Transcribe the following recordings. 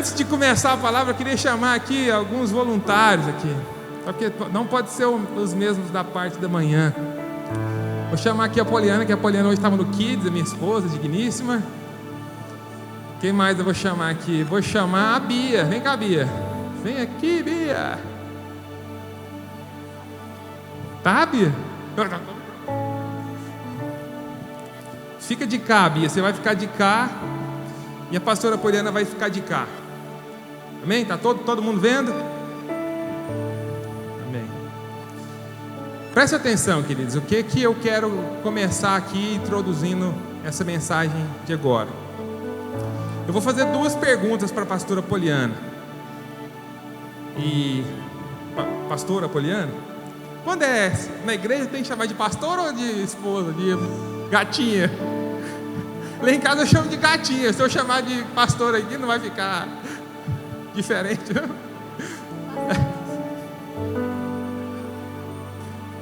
Antes de começar a palavra, eu queria chamar aqui alguns voluntários aqui, porque não pode ser os mesmos da parte da manhã. Vou chamar aqui a Poliana, que a Poliana hoje estava no Kids, a minha esposa, digníssima. Quem mais eu vou chamar aqui? Vou chamar a Bia. Vem cá, Bia. Vem aqui, Bia. Tá, Bia? Fica de cá, Bia. Você vai ficar de cá e a pastora Poliana vai ficar de cá. Amém? Tá todo mundo vendo? Amém. Preste atenção, queridos. O que eu quero começar aqui introduzindo essa mensagem de agora? Eu vou fazer duas perguntas para a pastora Poliana. E pastora Poliana, quando é na igreja tem que chamar de pastor ou de esposa, de gatinha? Lá em casa eu chamo de gatinha. Se eu chamar de pastor aqui não vai ficar diferente, não?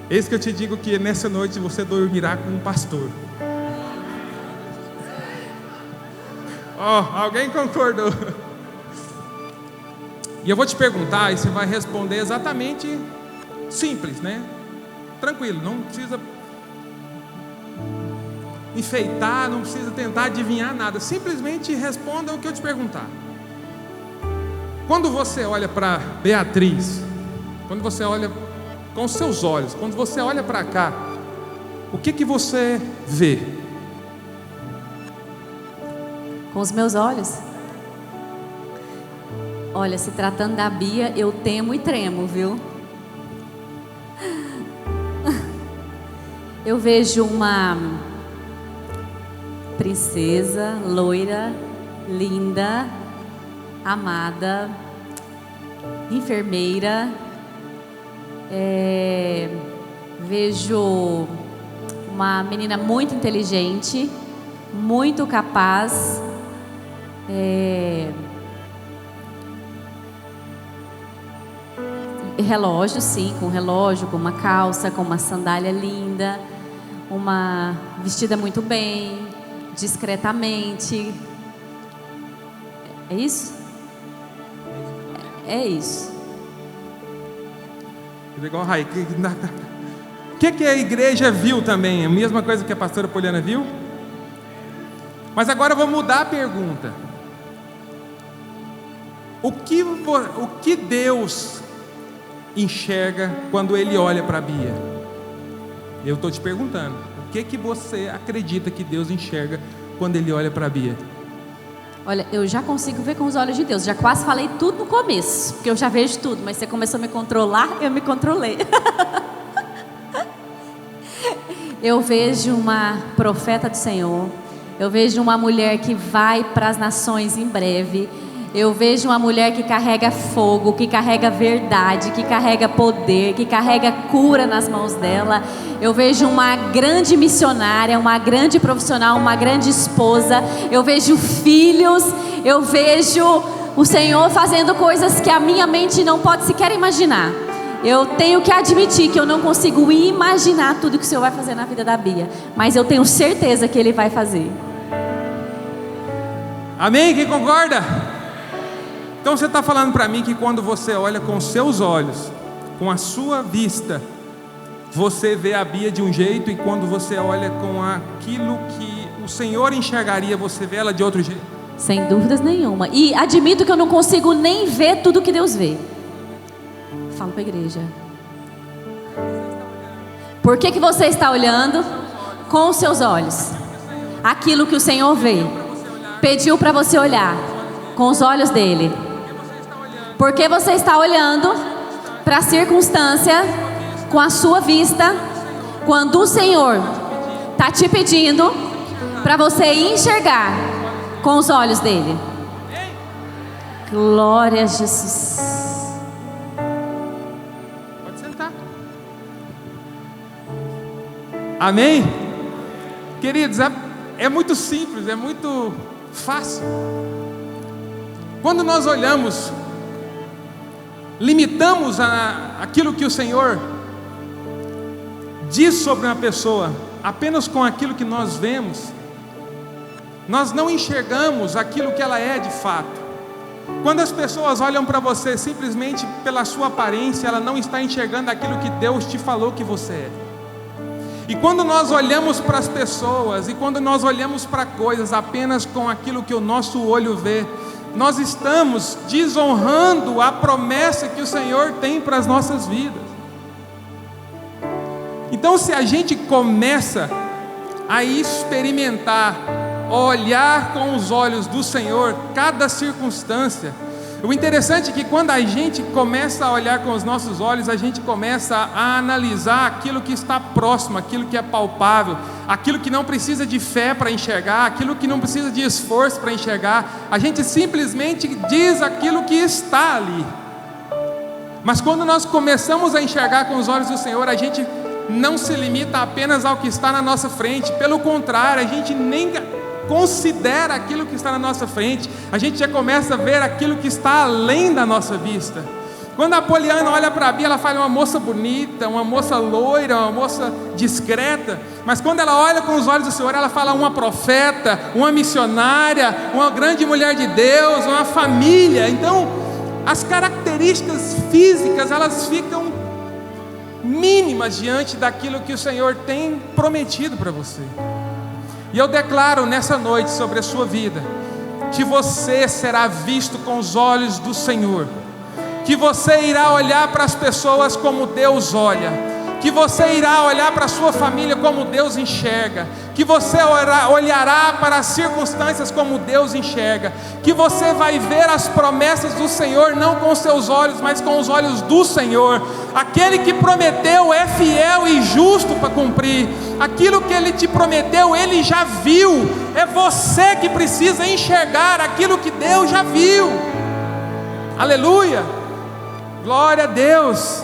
Eis que eu te digo que nessa noite você dormirá com um pastor. Alguém concordou? E eu vou te perguntar e você vai responder exatamente simples, né? Tranquilo, não precisa enfeitar, não precisa tentar adivinhar nada. Simplesmente responda o que eu te perguntar. Quando você olha para Beatriz, quando você olha com os seus olhos, quando você olha para cá, o que você vê? Com os meus olhos? Olha, se tratando da Bia, eu temo e tremo, viu? Eu vejo uma princesa, loira, linda, amada, enfermeira. Vejo uma menina muito inteligente, muito capaz. Relógio, sim, com relógio, com uma calça, com uma sandália linda, uma vestida muito bem, discretamente. É isso? É isso. Igual Rai. O que a igreja viu também? A mesma coisa que a pastora Poliana viu? Mas agora eu vou mudar a pergunta. O que Deus enxerga quando Ele olha para a Bia? Eu estou te perguntando. O que você acredita que Deus enxerga quando Ele olha para a Bia? Olha, eu já consigo ver com os olhos de Deus. Já quase falei tudo no começo, porque eu já vejo tudo. Mas você começou a me controlar, eu me controlei. Eu vejo uma profeta do Senhor. Eu vejo uma mulher que vai para as nações em breve. Eu vejo uma mulher que carrega fogo, que carrega verdade, que carrega poder, que carrega cura nas mãos dela. Eu vejo uma grande missionária, uma grande profissional, uma grande esposa. Eu vejo filhos, eu vejo o Senhor fazendo coisas que a minha mente não pode sequer imaginar. Eu tenho que admitir que eu não consigo imaginar tudo que o Senhor vai fazer na vida da Bia, mas eu tenho certeza que Ele vai fazer. Amém? Quem concorda? Então você está falando para mim que quando você olha com os seus olhos, com a sua vista, você vê a Bia de um jeito, e quando você olha com aquilo que o Senhor enxergaria, você vê ela de outro jeito? Sem dúvidas nenhuma. E admito que eu não consigo nem ver tudo que Deus vê. Falo para a igreja. Por que você está olhando com os seus olhos? Aquilo que o Senhor vê. Pediu para você olhar com os olhos dele. Porque você está olhando para a circunstância com a sua vista, quando o Senhor está te pedindo para você enxergar com os olhos dele. Glória a Jesus. Pode sentar. Amém? Queridos, é muito simples, é muito fácil. Quando nós olhamos, limitamos aquilo que o Senhor diz sobre uma pessoa apenas com aquilo que nós vemos, nós não enxergamos aquilo que ela é de fato. Quando as pessoas olham para você simplesmente pela sua aparência, ela não está enxergando aquilo que Deus te falou que você é. E quando nós olhamos para as pessoas, e quando nós olhamos para coisas apenas com aquilo que o nosso olho vê, nós estamos desonrando a promessa que o Senhor tem para as nossas vidas. Então, se a gente começa a experimentar, olhar com os olhos do Senhor cada circunstância, o interessante é que quando a gente começa a olhar com os nossos olhos, a gente começa a analisar aquilo que está próximo, aquilo que é palpável, aquilo que não precisa de fé para enxergar, aquilo que não precisa de esforço para enxergar. A gente simplesmente diz aquilo que está ali. Mas quando nós começamos a enxergar com os olhos do Senhor, a gente não se limita apenas ao que está na nossa frente. Pelo contrário, a gente nem considera aquilo que está na nossa frente, a gente já começa a ver aquilo que está além da nossa vista. Quando a Poliana olha para a Bia, ela fala: uma moça bonita, uma moça loira, uma moça discreta. Mas quando ela olha com os olhos do Senhor, ela fala: uma profeta, uma missionária, uma grande mulher de Deus, uma família. Então, as características físicas, elas ficam mínimas diante daquilo que o Senhor tem prometido para você. E eu declaro nessa noite sobre a sua vida, que você será visto com os olhos do Senhor, que você irá olhar para as pessoas como Deus olha, que você irá olhar para a sua família como Deus enxerga, que você olhará para as circunstâncias como Deus enxerga, que você vai ver as promessas do Senhor não com os seus olhos, mas com os olhos do Senhor. Aquele que prometeu é fiel e justo para cumprir. Aquilo que Ele te prometeu, Ele já viu. É você que precisa enxergar aquilo que Deus já viu. Aleluia, glória a Deus.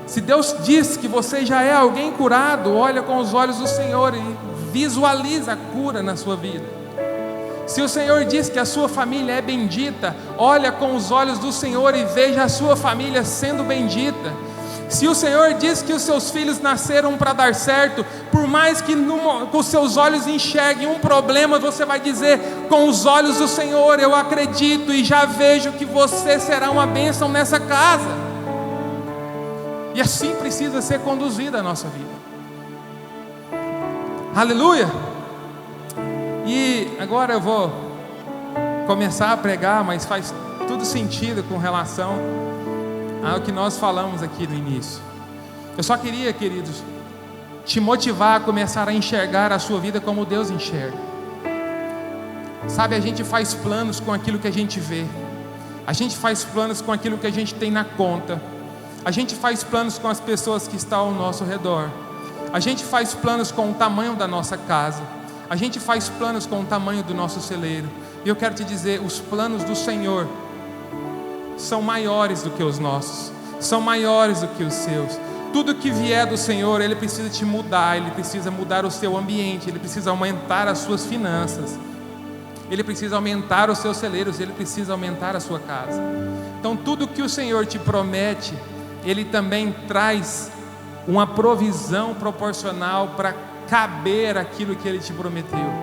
Se Deus diz que você já é alguém curado, olha com os olhos do Senhor e visualiza a cura na sua vida. Se o Senhor diz que a sua família é bendita, olha com os olhos do Senhor e veja a sua família sendo bendita. Se o Senhor diz que os seus filhos nasceram para dar certo, por mais que com os seus olhos enxerguem um problema, você vai dizer: com os olhos do Senhor eu acredito e já vejo que você será uma bênção nessa casa. E assim precisa ser conduzida a nossa vida. Aleluia. E agora eu vou começar a pregar, mas faz tudo sentido com relação ao que nós falamos aqui no início. Eu só queria, queridos, te motivar a começar a enxergar a sua vida como Deus enxerga. Sabe, a gente faz planos com aquilo que a gente vê, a gente faz planos com aquilo que a gente tem na conta, a gente faz planos com as pessoas que estão ao nosso redor, a gente faz planos com o tamanho da nossa casa, a gente faz planos com o tamanho do nosso celeiro. E eu quero te dizer, os planos do Senhor são maiores do que os nossos, são maiores do que os seus. Tudo que vier do Senhor, Ele precisa te mudar, Ele precisa mudar o seu ambiente, Ele precisa aumentar as suas finanças, Ele precisa aumentar os seus celeiros, Ele precisa aumentar a sua casa. Então tudo que o Senhor te promete, Ele também traz uma provisão proporcional para caber aquilo que Ele te prometeu.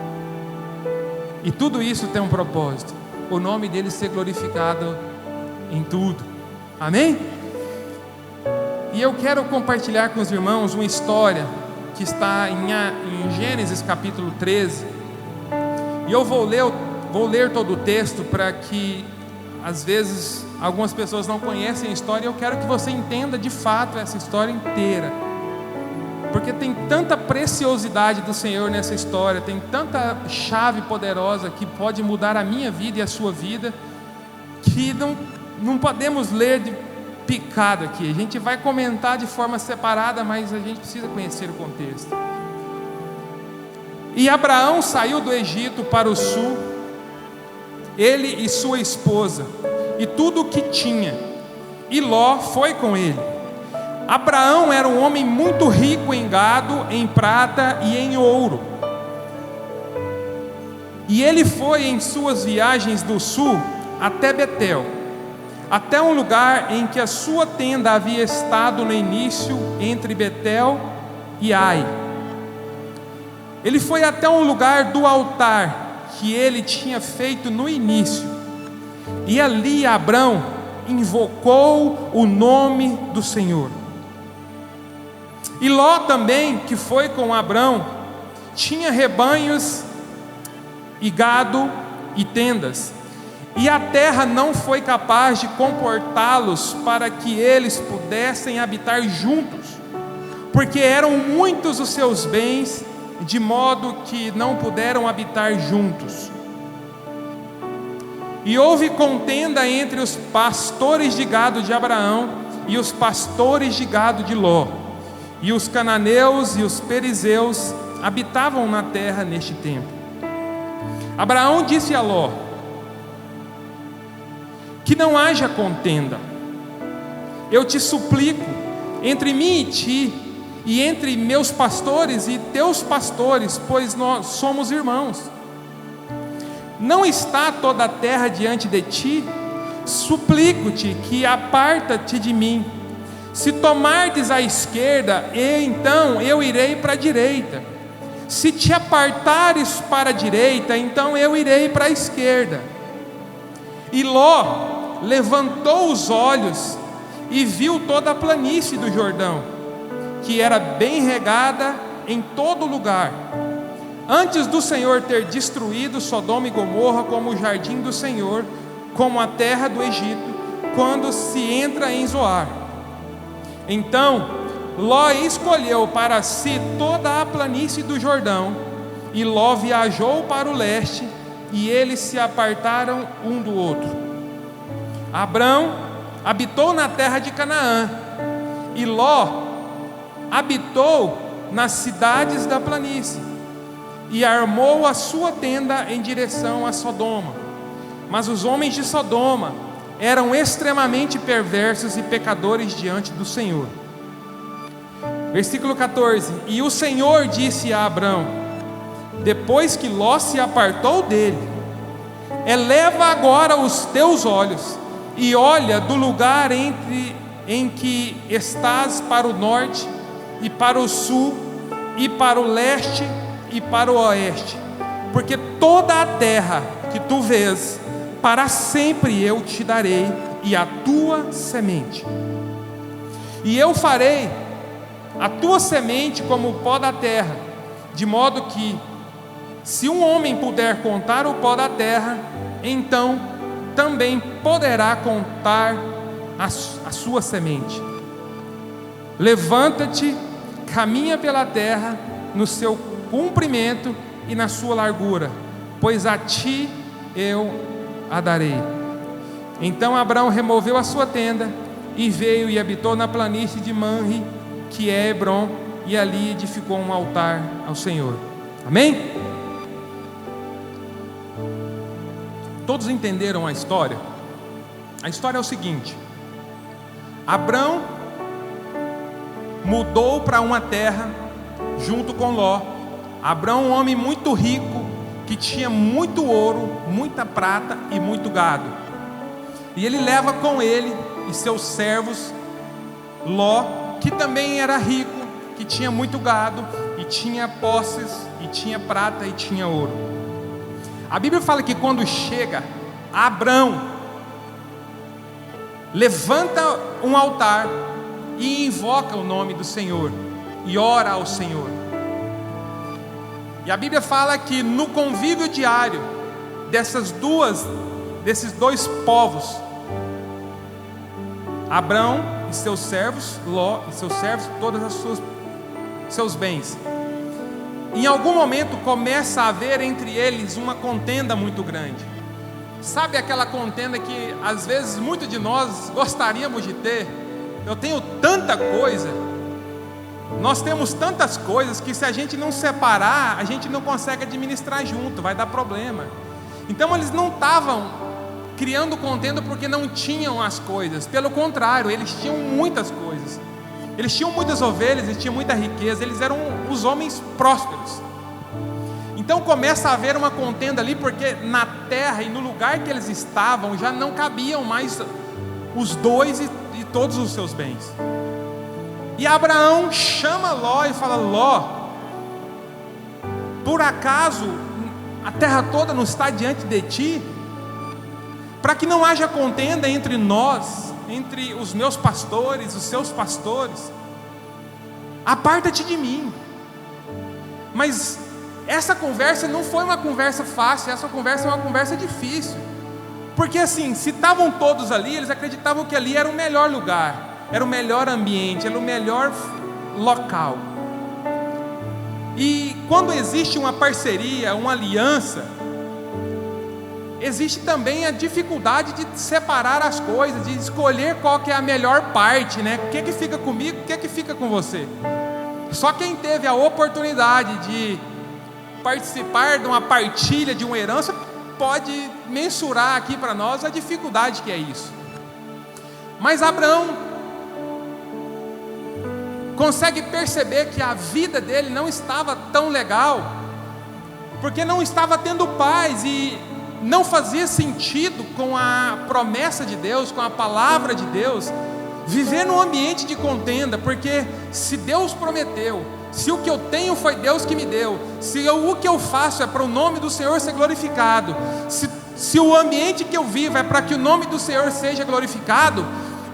E tudo isso tem um propósito: o nome dEle ser glorificado em tudo. Amém? E eu quero compartilhar com os irmãos uma história que está em Gênesis capítulo 13. E eu vou ler todo o texto, para que às vezes algumas pessoas não conhecem a história, e eu quero que você entenda de fato essa história inteira, porque tem tanta preciosidade do Senhor nessa história, tem tanta chave poderosa que pode mudar a minha vida e a sua vida, que não podemos ler de picado aqui. A gente vai comentar de forma separada, mas a gente precisa conhecer o contexto. E Abraão saiu do Egito para o sul, ele e sua esposa, e tudo o que tinha, e Ló foi com ele. Abraão era um homem muito rico em gado, em prata e em ouro. E ele foi em suas viagens do sul até Betel, até um lugar em que a sua tenda havia estado no início, entre Betel e Ai. Ele foi até um lugar do altar que ele tinha feito no início, E ali Abrão invocou o nome do Senhor. E Ló também, que foi com Abrão, tinha rebanhos e gado e tendas, e a terra não foi capaz de comportá-los para que eles pudessem habitar juntos, porque eram muitos os seus bens, de modo que não puderam habitar juntos. E houve contenda entre os pastores de gado de Abraão e os pastores de gado de Ló, e os cananeus e os perizeus habitavam na terra neste tempo. Abraão disse a Ló: que não haja contenda, eu te suplico, entre mim e ti, e entre meus pastores e teus pastores, pois nós somos irmãos. Não está toda a terra diante de ti? Suplico-te que aparta-te de mim. Se tomardes a esquerda, então eu irei para a direita. Se te apartares para a direita, então eu irei para a esquerda. E Ló levantou os olhos e viu toda a planície do Jordão, que era bem regada em todo lugar, antes do Senhor ter destruído Sodoma e Gomorra, como o jardim do Senhor, como a terra do Egito, quando se entra em Zoar. Então Ló escolheu para si toda a planície do Jordão, e Ló viajou para o leste, e eles se apartaram um do outro. Abrão habitou na terra de Canaã, e Ló habitou nas cidades da planície, e armou a sua tenda em direção a Sodoma. Mas os homens de Sodoma eram extremamente perversos e pecadores diante do Senhor. Versículo 14: E o Senhor disse a Abrão, depois que Ló se apartou dele: eleva agora os teus olhos e olha do lugar em que estás para o norte e para o sul e para o leste e para o oeste, porque toda a terra que tu vês, para sempre eu te darei, e a tua semente. E eu farei a tua semente como o pó da terra, de modo que, se um homem puder contar o pó da terra, então também poderá contar a sua semente. Levanta-te, caminha pela terra no seu comprimento e na sua largura, pois a ti eu a darei. Então Abrão removeu a sua tenda e veio e habitou na planície de Manre, que é Hebrom, e ali edificou um altar ao Senhor. Amém? Todos entenderam a história? A história é o seguinte: Abrão mudou para uma terra junto com Ló. Abrão, um homem muito rico, que tinha muito ouro, muita prata e muito gado. E ele leva com ele e seus servos Ló, que também era rico, que tinha muito gado e tinha posses e tinha prata e tinha ouro. A Bíblia fala que quando chega, Abrão levanta um altar e invoca o nome do Senhor e ora ao Senhor. E a Bíblia fala que no convívio diário desses dois povos, Abrão e seus servos, Ló e seus servos, todas as seus bens, em algum momento começa a haver entre eles uma contenda muito grande. Sabe aquela contenda que às vezes muitos de nós gostaríamos de ter? Eu tenho tanta coisa, nós temos tantas coisas que se a gente não separar, a gente não consegue administrar junto, vai dar problema. Então eles não estavam criando contenda porque não tinham as coisas, pelo contrário, eles tinham muitas coisas, eles tinham muitas ovelhas, eles tinham muita riqueza, eles eram os homens prósperos. Então começa a haver uma contenda ali, porque na terra e no lugar que eles estavam já não cabiam mais os dois e todos os seus bens. E Abraão chama Ló e fala: Ló, por acaso a terra toda não está diante de ti? para que não haja contenda entre nós, entre os meus pastores, os seus pastores. Aparta-te de mim. Mas essa conversa não foi uma conversa fácil, essa conversa é uma conversa difícil. Porque assim, se estavam todos ali, eles acreditavam que ali era o melhor lugar, era o melhor ambiente, era o melhor local. E quando existe uma parceria, uma aliança, existe também a dificuldade de separar as coisas, de escolher qual que é a melhor parte, né? O que fica comigo, o que fica com você. Só quem teve a oportunidade de participar de uma partilha, de uma herança, pode mensurar aqui para nós a dificuldade que é isso. Mas Abraão consegue perceber que a vida dele não estava tão legal, porque não estava tendo paz e não fazia sentido com a promessa de Deus, com a palavra de Deus, viver num ambiente de contenda, porque se Deus prometeu, se o que eu tenho foi Deus que me deu, se o que eu faço é para o nome do Senhor ser glorificado, se o ambiente que eu vivo é para que o nome do Senhor seja glorificado,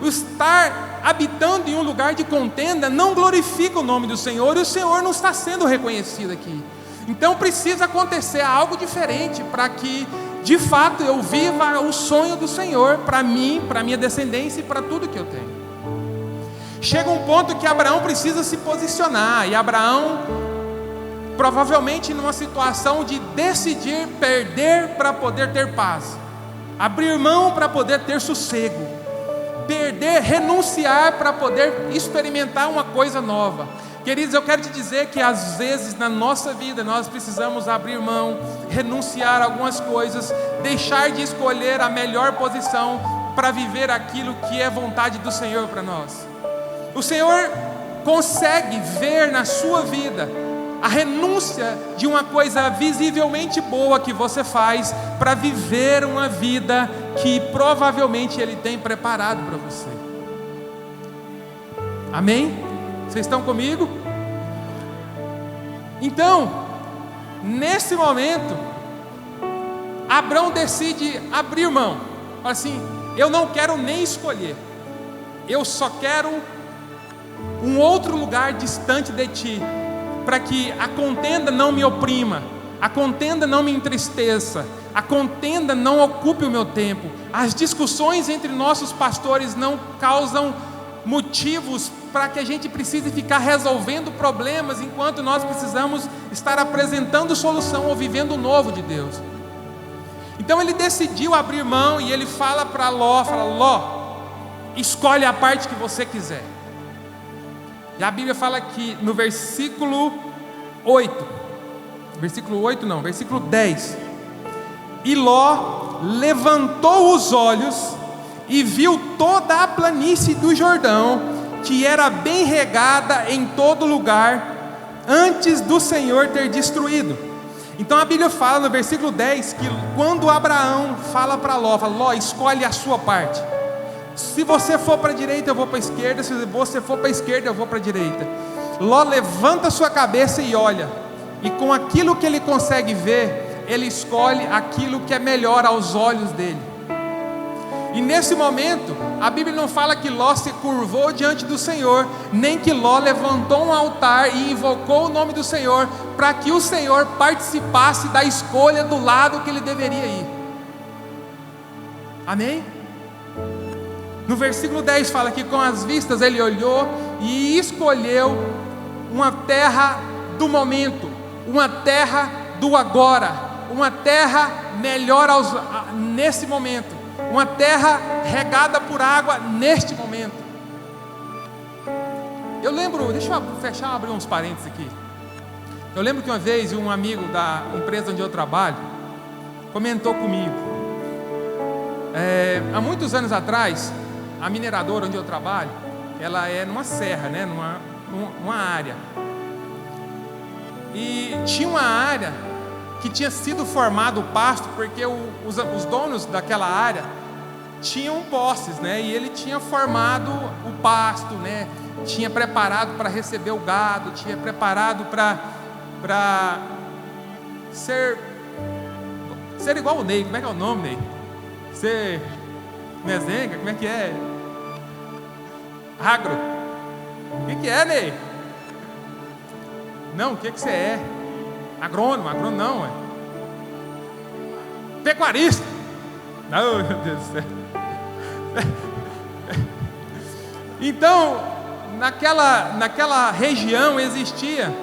o estar habitando em um lugar de contenda não glorifica o nome do Senhor, e o Senhor não está sendo reconhecido aqui. Então precisa acontecer algo diferente para que de fato eu viva o sonho do Senhor para mim, para minha descendência e para tudo que eu tenho. Chega um ponto que Abraão precisa se posicionar, e Abraão provavelmente numa situação de decidir perder para poder ter paz, abrir mão para poder ter sossego, perder, renunciar para poder experimentar uma coisa nova. Queridos, eu quero te dizer que às vezes na nossa vida nós precisamos abrir mão, renunciar a algumas coisas, deixar de escolher a melhor posição para viver aquilo que é vontade do Senhor para nós. O Senhor consegue ver na sua vida a renúncia de uma coisa visivelmente boa que você faz para viver uma vida que provavelmente Ele tem preparado para você. Amém? Vocês estão comigo? Então, nesse momento, Abraão decide abrir mão. Fala assim: eu não quero nem escolher, eu só quero um outro lugar distante de ti, para que a contenda não me oprima, a contenda não me entristeça, a contenda não ocupe o meu tempo, as discussões entre nossos pastores não causam motivos para que a gente precise ficar resolvendo problemas, enquanto nós precisamos estar apresentando solução ou vivendo o novo de Deus. Então ele decidiu abrir mão, e ele fala para Ló, Ló, escolhe a parte que você quiser. E a Bíblia fala que no versículo 10, e Ló levantou os olhos e viu toda a planície do Jordão, que era bem regada em todo lugar, antes do Senhor ter destruído. Então a Bíblia fala no versículo 10, que quando Abraão fala para Ló, Ló, escolhe a sua parte. Se você for para a direita, eu vou para a esquerda. Se você for para a esquerda, eu vou para a direita. Ló levanta a sua cabeça e olha, e com aquilo que ele consegue ver, ele escolhe aquilo que é melhor aos olhos dele. E nesse momento, a Bíblia não fala que Ló se curvou diante do Senhor, nem que Ló levantou um altar e invocou o nome do Senhor, para que o Senhor participasse da escolha do lado que ele deveria ir. Amém? No versículo 10 fala que com as vistas ele olhou e escolheu uma terra do momento, uma terra do agora, uma terra melhor nesse momento, uma terra regada por água neste momento. Eu lembro, deixa eu abrir uns parênteses aqui. Eu lembro que uma vez um amigo da empresa onde eu trabalho comentou comigo, há muitos anos atrás, a mineradora onde eu trabalho, ela é numa serra, né, numa área, e tinha uma área que tinha sido formado o pasto, porque os donos daquela área tinham posses, né, e ele tinha formado o pasto, né, tinha preparado para receber o gado, tinha preparado para ser igual o Ney. Como é que é o nome, Ney? Você... Mezenga? Como é que é? Agro? O que é, Ney? Não, o que você é? Agrônomo? Agrônomo não, é. Pecuarista? Não, meu Deus do céu. Então, naquela região existia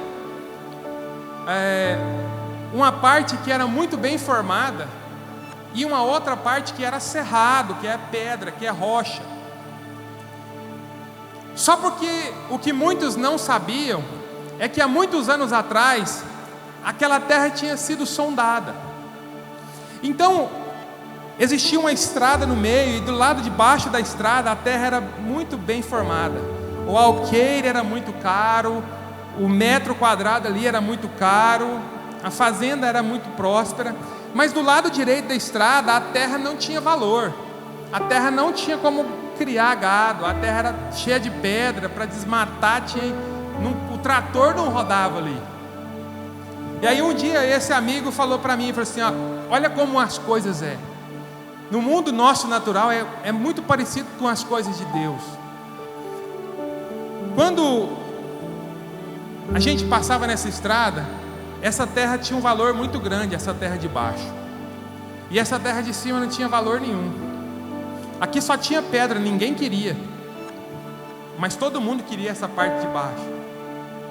uma parte que era muito bem formada e uma outra parte que era cerrado, que é pedra, que é rocha. Só porque o que muitos não sabiam é que há muitos anos atrás aquela terra tinha sido sondada. Então existia uma estrada no meio, e do lado de baixo da estrada a terra era muito bem formada. O alqueire era muito caro, o metro quadrado ali era muito caro, a fazenda era muito próspera. Mas do lado direito da estrada a terra não tinha valor, a terra não tinha como criar gado, a terra era cheia de pedra, para desmatar o trator não rodava ali. E aí um dia esse amigo falou para mim, falou assim, ó, olha como as coisas é. No mundo nosso natural é muito parecido com as coisas de Deus. Quando a gente passava nessa estrada, essa terra tinha um valor muito grande, essa terra de baixo. E essa terra de cima não tinha valor nenhum. Aqui só tinha pedra, ninguém queria. Mas todo mundo queria essa parte de baixo.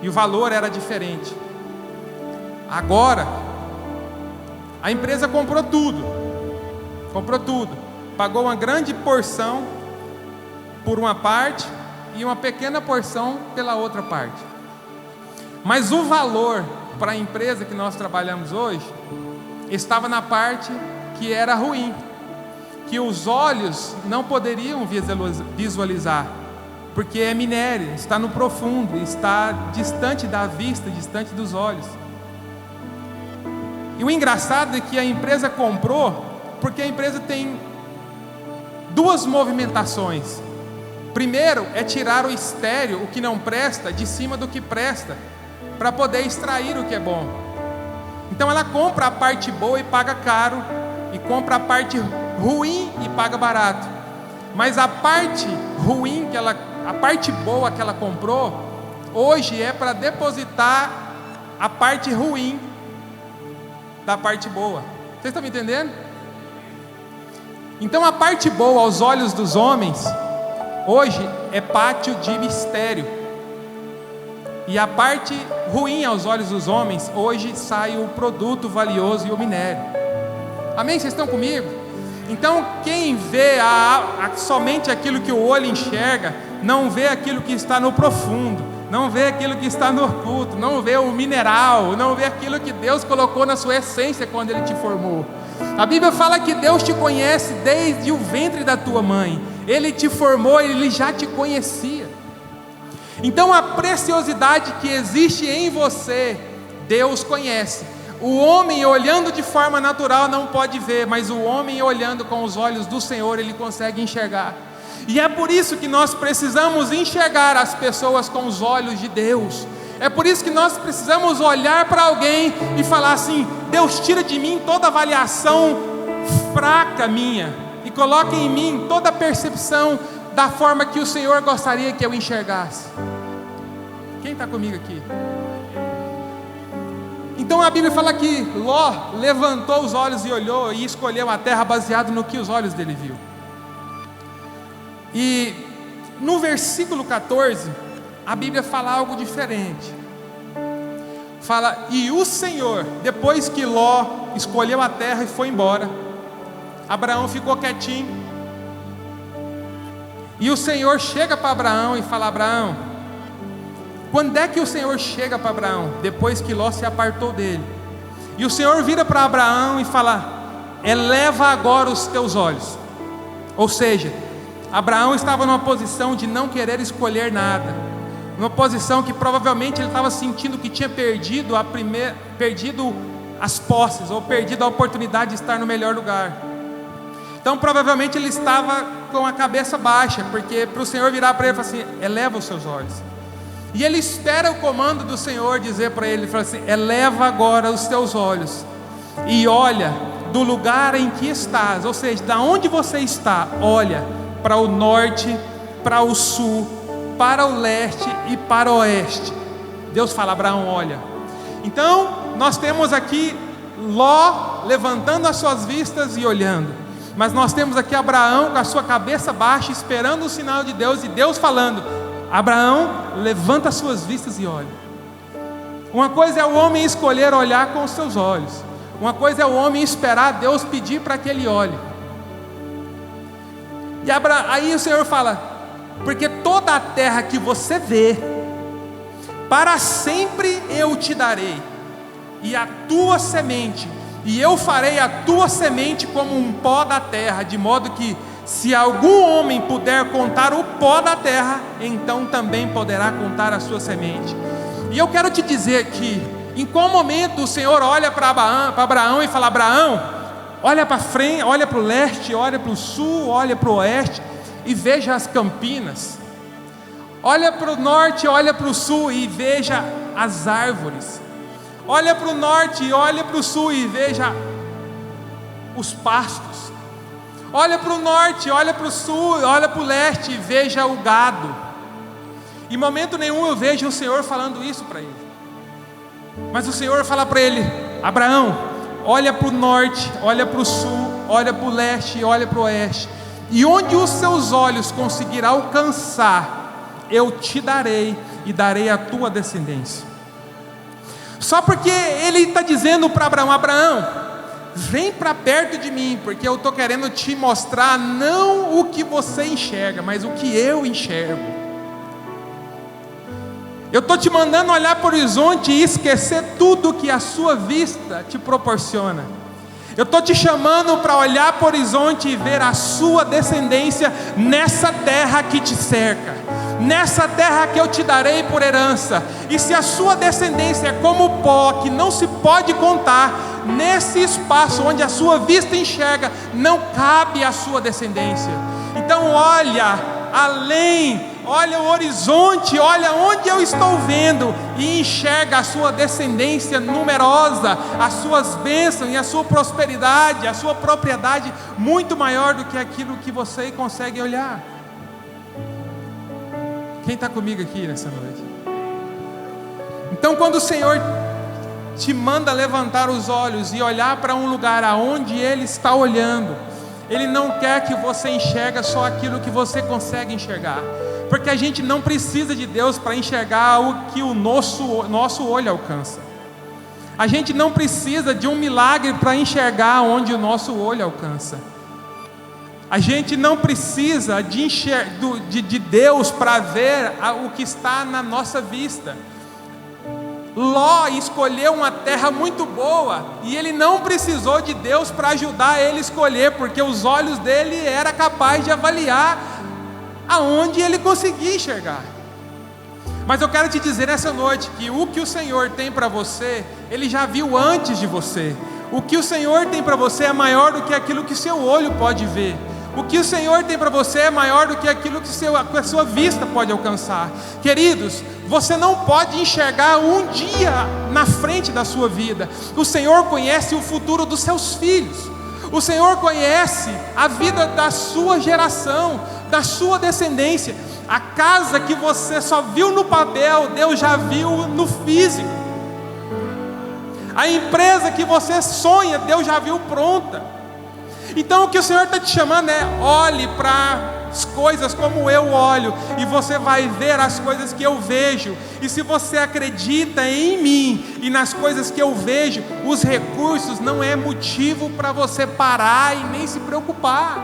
E o valor era diferente. Agora, a empresa comprou tudo. Pagou uma grande porção por uma parte e uma pequena porção pela outra parte. Mas o valor para a empresa que nós trabalhamos hoje estava na parte que era ruim, que os olhos não poderiam visualizar, porque é minério, está no profundo, está distante da vista, distante dos olhos. E o engraçado é que a empresa comprou, porque a empresa tem duas movimentações. Primeiro é tirar o estéril, o que não presta, de cima do que presta, para poder extrair o que é bom. Então ela compra a parte boa e paga caro, e compra a parte ruim e paga barato. Mas a parte ruim a parte boa que ela comprou, hoje é para depositar a parte ruim da parte boa. Vocês estão me entendendo? Então a parte boa aos olhos dos homens hoje é pátio de mistério, e a parte ruim aos olhos dos homens hoje sai o produto valioso e o minério. Amém? Vocês estão comigo? Então quem vê somente aquilo que o olho enxerga, não vê aquilo que está no profundo, não vê aquilo que está no oculto, não vê o mineral, não vê aquilo que Deus colocou na sua essência quando Ele te formou. A Bíblia fala que Deus te conhece desde o ventre da tua mãe. Ele te formou, Ele já te conhecia. Então a preciosidade que existe em você, Deus conhece. O homem olhando de forma natural não pode ver, mas o homem olhando com os olhos do Senhor, ele consegue enxergar. E é por isso que nós precisamos enxergar as pessoas com os olhos de Deus. É por isso que nós precisamos olhar para alguém e falar assim: Deus, tira de mim toda avaliação fraca minha e coloca em mim toda a percepção da forma que o Senhor gostaria que eu enxergasse. Quem está comigo aqui? Então a Bíblia fala que Ló levantou os olhos e olhou e escolheu a terra baseado no que os olhos dele viu. E no versículo 14, a Bíblia fala algo diferente. Fala, e o Senhor, depois que Ló escolheu a terra e foi embora, Abraão ficou quietinho. E o Senhor chega para Abraão e fala: Abraão, quando é que o Senhor chega para Abraão? Depois que Ló se apartou dele. E o Senhor vira para Abraão e fala: eleva agora os teus olhos. Ou seja, Abraão estava numa posição de não querer escolher nada, numa posição que provavelmente ele estava sentindo que tinha perdido as posses, ou perdido a oportunidade de estar no melhor lugar. Então provavelmente ele estava com a cabeça baixa, porque para o Senhor virar para ele e falar assim: eleva os seus olhos. E ele espera o comando do Senhor dizer para ele, ele fala assim: eleva agora os teus olhos e olha do lugar em que estás, ou seja, da onde você está, olha para o norte, para o sul, para o leste e para o oeste. Deus fala: Abraão, olha. Então nós temos aqui Ló levantando as suas vistas e olhando, mas nós temos aqui Abraão com a sua cabeça baixa, esperando o sinal de Deus, e Deus falando: Abraão, levanta as suas vistas e olha. Uma coisa é o homem escolher olhar com os seus olhos, uma coisa é o homem esperar Deus pedir para que ele olhe. E aí o Senhor fala: porque toda a terra que você vê, para sempre eu te darei, e a tua semente, e eu farei a tua semente como um pó da terra, de modo que, se algum homem puder contar o pó da terra, então também poderá contar a sua semente. E eu quero te dizer que, em qual momento o Senhor olha para Abraão e fala: Abraão, olha para frente, olha para o leste, olha para o sul, olha para o oeste, e veja as campinas. Olha para o norte, olha para o sul e veja as árvores. Olha para o norte e olha para o sul e veja os pastos. Olha para o norte, olha para o sul, olha para o leste e veja o gado. Em momento nenhum eu vejo o Senhor falando isso para ele. Mas o Senhor fala para ele: Abraão, olha para o norte, olha para o sul, olha para o leste e olha para o oeste. E onde os seus olhos conseguirão alcançar, eu te darei e darei a tua descendência. Só porque ele está dizendo para Abraão: Abraão, vem para perto de mim, porque eu estou querendo te mostrar não o que você enxerga, mas o que eu enxergo. Eu estou te mandando olhar para o horizonte e esquecer tudo que a sua vista te proporciona. Eu estou te chamando para olhar para o horizonte e ver a sua descendência nessa terra que te cerca, nessa terra que eu te darei por herança. E se a sua descendência é como o pó, que não se pode contar, nesse espaço onde a sua vista enxerga, não cabe a sua descendência. Então olha além, olha o horizonte, olha onde eu estou vendo, e enxerga a sua descendência numerosa, as suas bênçãos e a sua prosperidade, a sua propriedade muito maior do que aquilo que você consegue olhar. Quem está comigo aqui nessa noite? Então, quando o Senhor te manda levantar os olhos e olhar para um lugar aonde Ele está olhando, Ele não quer que você enxergue só aquilo que você consegue enxergar, porque a gente não precisa de Deus para enxergar o que o nosso olho alcança. A gente não precisa de um milagre para enxergar onde o nosso olho alcança. A gente não precisa de Deus para ver o que está na nossa vista. Ló escolheu uma terra muito boa, e ele não precisou de Deus para ajudar ele a escolher, porque os olhos dele eram capazes de avaliar aonde ele conseguia enxergar. Mas eu quero te dizer nessa noite que o que o Senhor tem para você, Ele já viu antes de você. O que o Senhor tem para você é maior do que aquilo que seu olho pode ver. O que o Senhor tem para você é maior do que aquilo que a sua vista pode alcançar. Queridos, você não pode enxergar um dia na frente da sua vida. O Senhor conhece o futuro dos seus filhos. O Senhor conhece a vida da sua geração, da sua descendência. A casa que você só viu no papel, Deus já viu no físico. A empresa que você sonha, Deus já viu pronta. Então o que o Senhor está te chamando é: olhe para as coisas como eu olho, e você vai ver as coisas que eu vejo. E se você acredita em mim e nas coisas que eu vejo, os recursos não é motivo para você parar e nem se preocupar.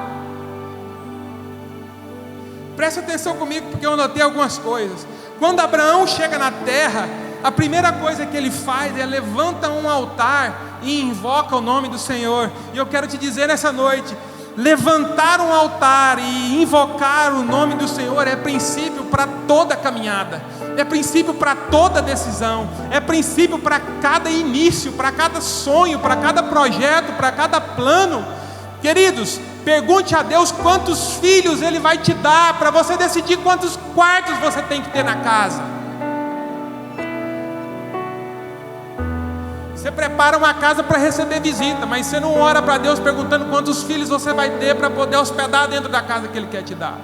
Preste atenção comigo, porque eu anotei algumas coisas. Quando Abraão chega na terra, a primeira coisa que ele faz é levanta um altar e invoca o nome do Senhor. E eu quero te dizer nessa noite: levantar um altar e invocar o nome do Senhor é princípio para toda caminhada, é princípio para toda decisão, é princípio para cada início, para cada sonho, para cada projeto, para cada plano. Queridos, pergunte a Deus quantos filhos Ele vai te dar, para você decidir quantos quartos você tem que ter na casa. Você prepara uma casa para receber visita, mas você não ora para Deus perguntando quantos filhos você vai ter para poder hospedar dentro da casa que Ele quer te dar.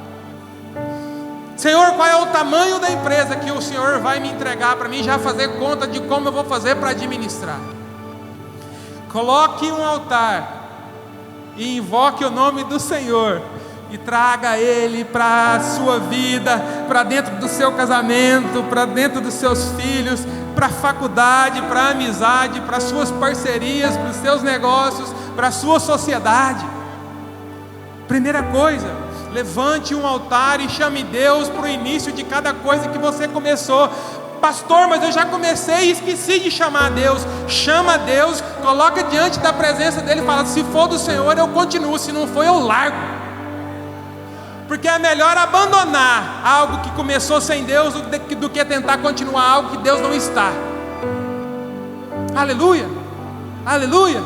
Senhor, qual é o tamanho da empresa que o Senhor vai me entregar para mim já fazer conta de como eu vou fazer para administrar? Coloque um altar e invoque o nome do Senhor e traga Ele para a sua vida, para dentro do seu casamento, para dentro dos seus filhos, para a faculdade, para a amizade, para as suas parcerias, para os seus negócios, para a sua sociedade. Primeira coisa, levante um altar e chame Deus para o início de cada coisa que você começou. Pastor, mas eu já comecei e esqueci de chamar Deus. Chama Deus, coloca diante da presença dEle e fala: se for do Senhor eu continuo, se não for eu largo. Porque é melhor abandonar algo que começou sem Deus do que tentar continuar algo que Deus não está. Aleluia, aleluia.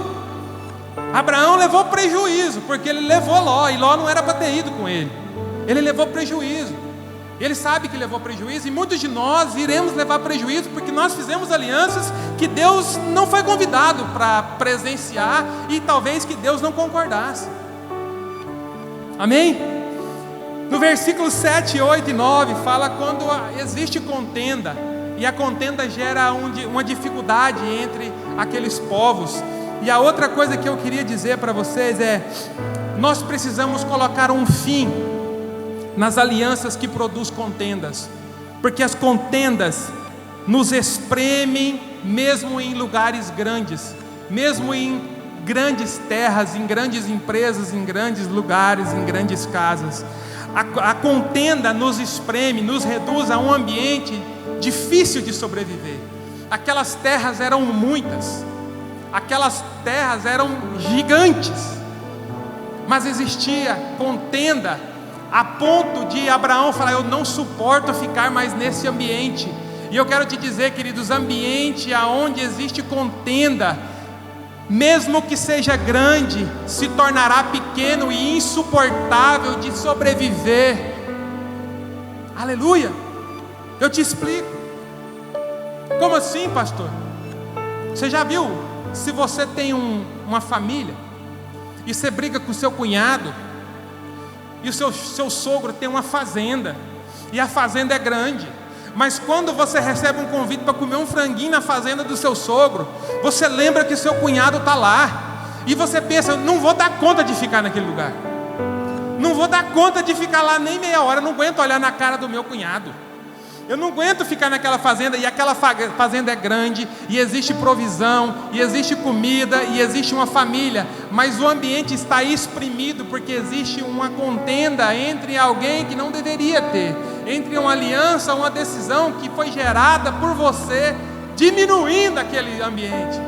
Abraão levou prejuízo, porque ele levou Ló, e Ló não era para ter ido com ele. Ele levou prejuízo. Ele sabe que levou prejuízo, e muitos de nós iremos levar prejuízo, porque nós fizemos alianças que Deus não foi convidado para presenciar, e talvez que Deus não concordasse. Amém? No versículo 7, 8 e 9, fala quando existe contenda, e a contenda gera uma dificuldade entre aqueles povos. E a outra coisa que eu queria dizer para vocês é: nós precisamos colocar um fim nas alianças que produzem contendas, porque as contendas nos espremem mesmo em lugares grandes, mesmo em grandes terras, em grandes empresas, em grandes lugares, em grandes casas. A contenda nos espreme, nos reduz a um ambiente difícil de sobreviver. Aquelas terras eram muitas, aquelas terras eram gigantes, mas existia contenda a ponto de Abraão falar: eu não suporto ficar mais nesse ambiente. E eu quero te dizer, queridos, ambiente aonde existe contenda, mesmo que seja grande, se tornará pequeno e insuportável de sobreviver. Aleluia. Eu te explico. Como assim, pastor? Você já viu, se você tem uma família e você briga com o seu cunhado, e o seu sogro tem uma fazenda, e a fazenda é grande, mas quando você recebe um convite para comer um franguinho na fazenda do seu sogro, você lembra que seu cunhado está lá, e você pensa: não vou dar conta de ficar naquele lugar, não vou dar conta de ficar lá nem meia hora, não aguento olhar na cara do meu cunhado, eu não aguento ficar naquela fazenda. E aquela fazenda é grande, e existe provisão, e existe comida, e existe uma família, mas o ambiente está exprimido, porque existe uma contenda entre alguém que não deveria ter, entre uma aliança, uma decisão que foi gerada por você, diminuindo aquele ambiente.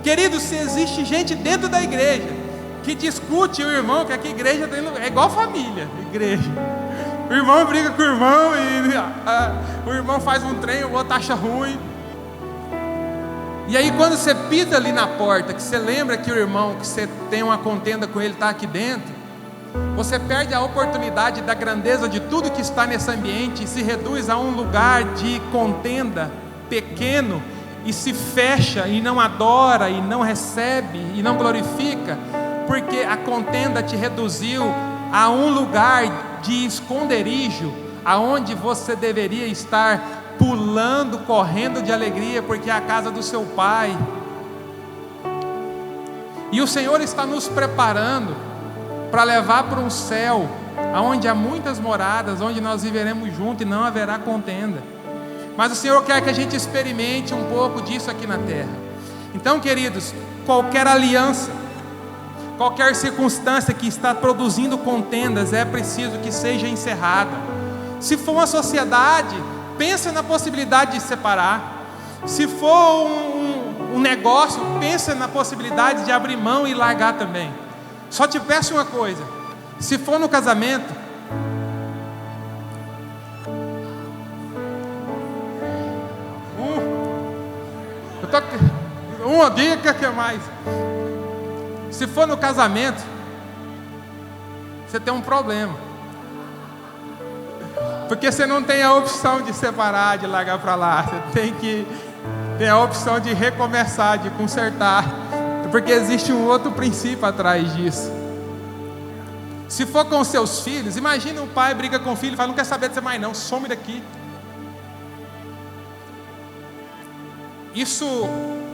Querido, se existe gente dentro da igreja que discute o irmão, que aqui a igreja é igual família, igreja. O irmão briga com o irmão, e o irmão faz um trem, o outro acha ruim. E aí quando você pisa ali na porta, que você lembra que o irmão, que você tem uma contenda com ele, está aqui dentro, você perde a oportunidade da grandeza de tudo que está nesse ambiente, e se reduz a um lugar de contenda pequeno, e se fecha, e não adora, e não recebe, e não glorifica, porque a contenda te reduziu a um lugar de esconderijo, aonde você deveria estar pulando, correndo de alegria, porque é a casa do seu pai. E o Senhor está nos preparando para levar para um céu aonde há muitas moradas, onde nós viveremos juntos e não haverá contenda. Mas o Senhor quer que a gente experimente um pouco disso aqui na terra. Então, queridos, qualquer aliança, qualquer circunstância que está produzindo contendas, é preciso que seja encerrada. Se for uma sociedade, pensa na possibilidade de separar. Se for um negócio, pensa na possibilidade de abrir mão e largar também. Só te peço uma coisa: se for no casamento, uma dica que é mais. Se for no casamento, você tem um problema, porque você não tem a opção de separar, de largar para lá. Você tem que tem a opção de recomeçar, de consertar, porque existe um outro princípio atrás disso. Se for com seus filhos, imagina um pai briga com o filho e fala: não quer saber de você mais não, some daqui. Isso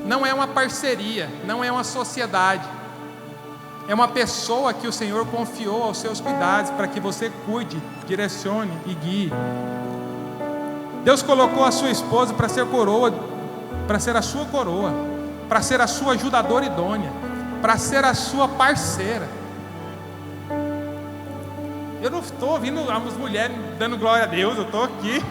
não é uma parceria, não é uma sociedade. É uma pessoa que o Senhor confiou aos seus cuidados para que você cuide, direcione e guie. Deus colocou a sua esposa para ser coroa, para ser a sua coroa, para ser a sua ajudadora idônea, para ser a sua parceira. Eu não estou ouvindo as mulheres dando glória a Deus, eu estou aqui.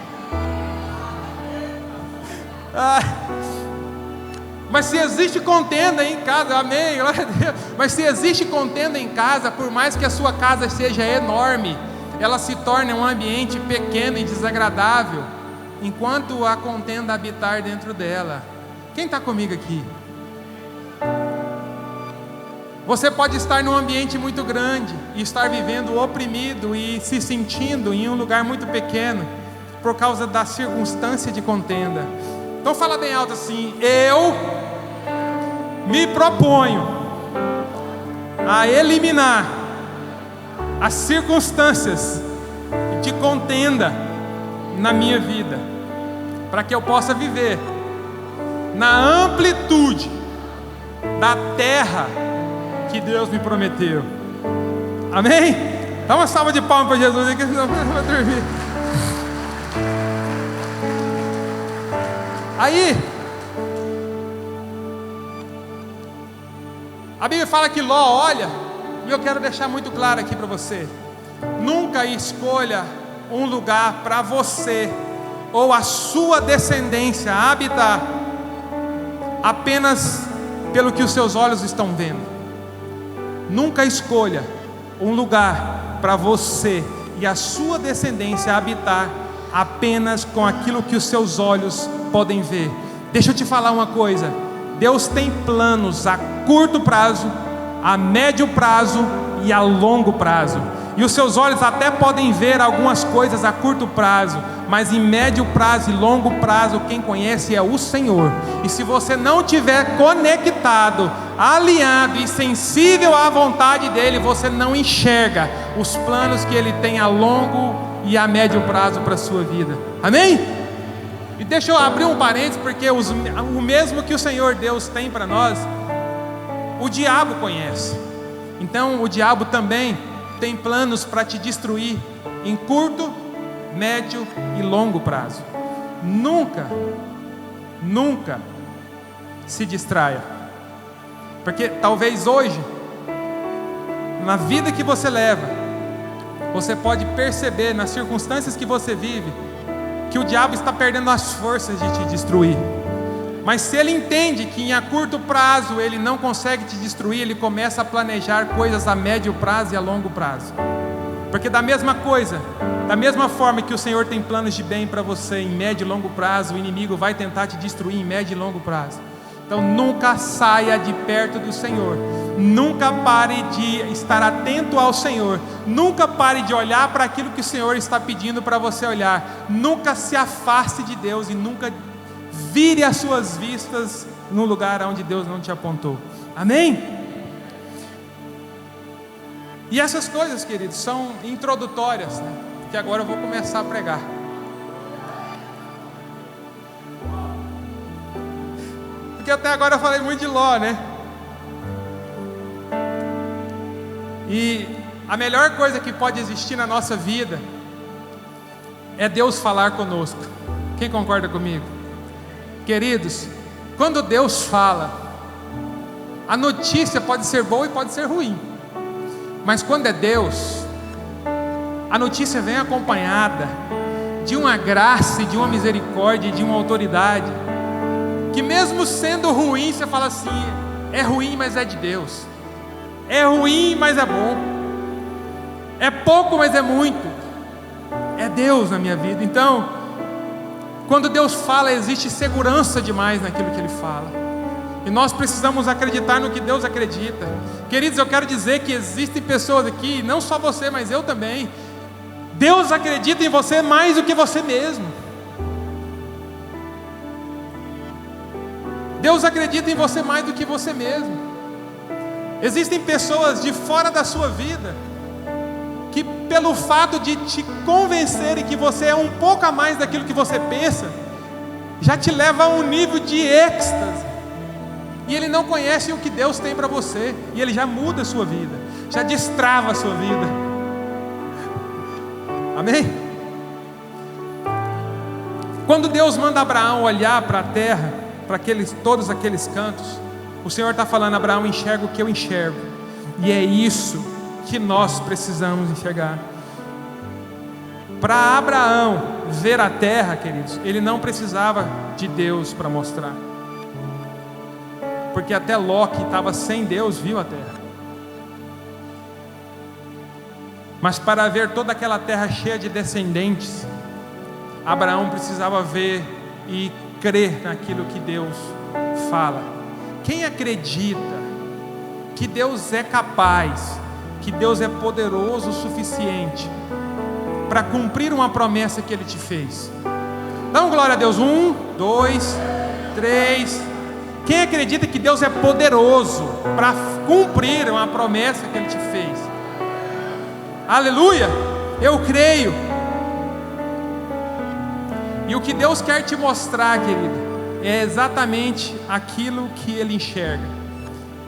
Mas se existe contenda em casa, amém, glória a Deus. Mas se existe contenda em casa, por mais que a sua casa seja enorme, ela se torna um ambiente pequeno e desagradável, enquanto a contenda habitar dentro dela. Quem está comigo aqui? Você pode estar num ambiente muito grande e estar vivendo oprimido e se sentindo em um lugar muito pequeno por causa da circunstância de contenda. Então fala bem alto assim: eu me proponho a eliminar as circunstâncias de contenda na minha vida, para que eu possa viver na amplitude da terra que Deus me prometeu. Amém? Dá uma salva de palmas para Jesus aí, que senão eu vou dormir. Aí, a Bíblia fala que Ló olha, e eu quero deixar muito claro aqui para você: nunca escolha um lugar para você ou a sua descendência habitar apenas pelo que os seus olhos estão vendo. Nunca escolha um lugar para você e a sua descendência habitar apenas com aquilo que os seus olhos podem ver. Deixa eu te falar uma coisa: Deus tem planos a curto prazo, a médio prazo e a longo prazo. E os seus olhos até podem ver algumas coisas a curto prazo, mas em médio prazo e longo prazo quem conhece é o Senhor. E se você não estiver conectado, alinhado e sensível à vontade dEle, você não enxerga os planos que Ele tem a longo e a médio prazo para a sua vida. Amém? E deixa eu abrir um parênteses, porque o mesmo que o Senhor Deus tem para nós, o diabo conhece. Então o diabo também tem planos para te destruir em curto, médio e longo prazo. Nunca se distraia, porque talvez hoje, na vida que você leva, você pode perceber nas circunstâncias que você vive, que o diabo está perdendo as forças de te destruir. Mas se ele entende que a curto prazo ele não consegue te destruir, ele começa a planejar coisas a médio prazo e a longo prazo. Porque da mesma forma que o Senhor tem planos de bem para você em médio e longo prazo, o inimigo vai tentar te destruir em médio e longo prazo. Então nunca saia de perto do Senhor, nunca pare de estar atento ao Senhor, nunca pare de olhar para aquilo que o Senhor está pedindo para você olhar, nunca se afaste de Deus e nunca vire as suas vistas no lugar onde Deus não te apontou. Amém? E essas coisas, queridos, são introdutórias, né? Que agora eu vou começar a pregar. Porque até agora eu falei muito de Ló, né? E a melhor coisa que pode existir na nossa vida é Deus falar conosco. Quem concorda comigo? Queridos, quando Deus fala, a notícia pode ser boa e pode ser ruim. Mas quando é Deus, a notícia vem acompanhada de uma graça, de uma misericórdia, de uma autoridade, que mesmo sendo ruim, você fala assim: é ruim, mas é de Deus. É ruim, mas é bom. É pouco, mas é muito. É Deus na minha vida. Então, quando Deus fala, existe segurança demais naquilo que Ele fala. E nós precisamos acreditar no que Deus acredita. Queridos, eu quero dizer que existem pessoas aqui, não só você, mas eu também. Deus acredita em você mais do que você mesmo. Deus acredita em você mais do que você mesmo. Existem pessoas de fora da sua vida que, pelo fato de te convencerem que você é um pouco a mais daquilo que você pensa, já te leva a um nível de êxtase. E ele não conhece o que Deus tem para você, e ele já muda a sua vida, já destrava a sua vida. Amém? Quando Deus manda Abraão olhar para a terra, para todos aqueles cantos, o Senhor está falando: Abraão, enxerga o que eu enxergo. E é isso que nós precisamos enxergar. Para Abraão ver a terra, queridos, ele não precisava de Deus para mostrar, porque até Ló, que estava sem Deus, viu a terra. Mas para ver toda aquela terra cheia de descendentes, Abraão precisava ver e crer naquilo que Deus fala. Quem acredita que Deus é capaz, que Deus é poderoso o suficiente para cumprir uma promessa que Ele te fez? Dá um glória a Deus. 1, 2, 3. Quem acredita que Deus é poderoso para cumprir uma promessa que Ele te fez? Aleluia! Eu creio. E o que Deus quer te mostrar, querido, é exatamente aquilo que Ele enxerga.